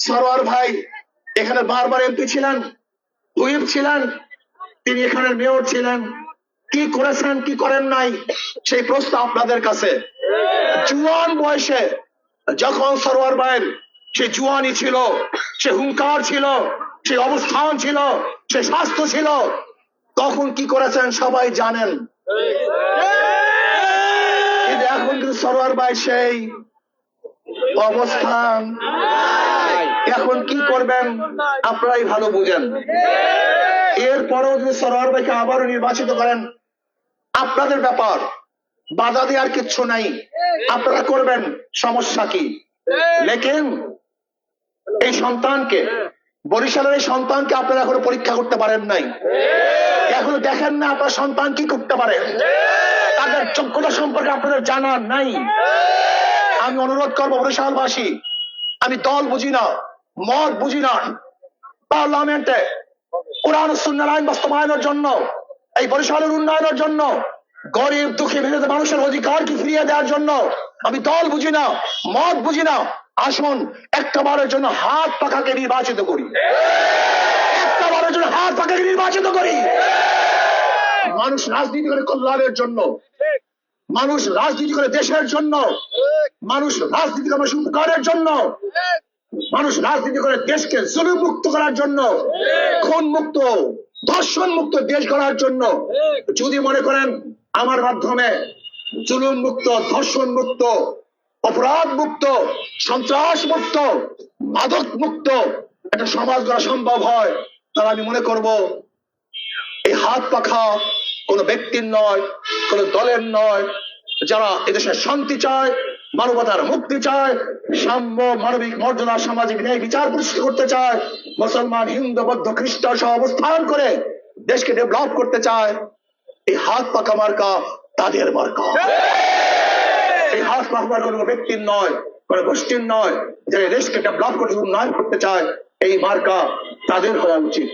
সরোয়ার ভাই এখানে বারবার এমপি ছিলেন, হুইপ ছিলেন, তিনি এখানে মেয়র ছিলেন। কি করেছেন কি করেন নাই সেই প্রশ্ন আপনাদের কাছে। জুয়ান বয়সে যখন সরোয়ার ভাইয়ের সে জুয়ানি ছিল, সে হুঙ্কার ছিল, সে অবস্থান ছিল, সে স্বাস্থ্য ছিল, তখন কি করেছেন সবাই জানেন। কিন্তু এখন কিন্তু সরোয়ার ভাই সেই অবস্থান, এখন কি করবেন আপনারাই ভালো বুঝেন। এরপরেও যদি সরোয়ার ভাইকে আবারও নির্বাচিত করেন আপনাদের ব্যাপার, বাধা দেওয়ার কিচ্ছু নাই, আপনারা করবেন, সমস্যা কি। লেকিন এই সন্তানকে, বরিশালের এই সন্তানকে আপনারা এখনো পরীক্ষা করতে পারেন নাই, এখনো দেখেন না আপনার সন্তান কি করতে পারে, তাদের যোগ্যতা সম্পর্কে আপনাদের জানা নাই। আমি অনুরোধ করবো বরিশালবাসী, আমি দল বুঝি না, মত বুঝি না, পার্লামেন্টে কোরআন ও সুন্নাহর আইন বাস্তবায়নের জন্য, এই বরিশালের উন্নয়নের জন্য, গরিব দুঃখী মেহনত মানুষের অধিকারকে ফিরিয়ে দেওয়ার জন্য আমি দল বুঝি না, মত বুঝি না। আসুন একটাবারের জন্য হাত পাখাকে নির্বাচিত করি, একটাবারের জন্য হাত পাখাকে নির্বাচিত করি। মানুষ রাজনীতি করে কল্যাণের জন্য, মানুষ রাজনীতি করে দেশের জন্য, মানুষ রাজনীতি করে মানুষের উপকারের জন্য, মানুষ রাজনীতি করে দেশকে জুলুম মুক্ত করার জন্য, খুন মুক্ত, ধর্ষণ মুক্ত দেশ গড়ার জন্য। যদি মনে করেন আমার মাধ্যমে জুলুম মুক্ত, ধর্ষণ মুক্ত, অপরাধ মুক্ত, সন্ত্রাস মুক্ত, মাদক মুক্ত একটা সমাজ গড়া সম্ভব হয়, তাহলে আমি মনে করব এই হাত পাখা কোনো ব্যক্তির নয়, কোনো দলের নয়। যারা এদেশের শান্তি চায়, মানবতার মুক্তি চায়, সাম্য, মানবিক মর্যাদা, সামাজিক ন্যায় বিচার প্রতিষ্ঠা করতে চায়, মুসলমান, হিন্দু, বৌদ্ধ, খ্রিস্টান সহ অবস্থান করে দেশকে ডেভেলপ করতে চায়, এই হাত পাখা মার্কা তাদের মার্কা। এই হাত পাখা মার্কা কোনো ব্যক্তির নয়, কোনো গোষ্ঠীর নয়। যারা দেশকে ডেভেলপ করতে, উন্নয়ন করতে চায়, এই মার্কা তাদের হওয়া উচিত।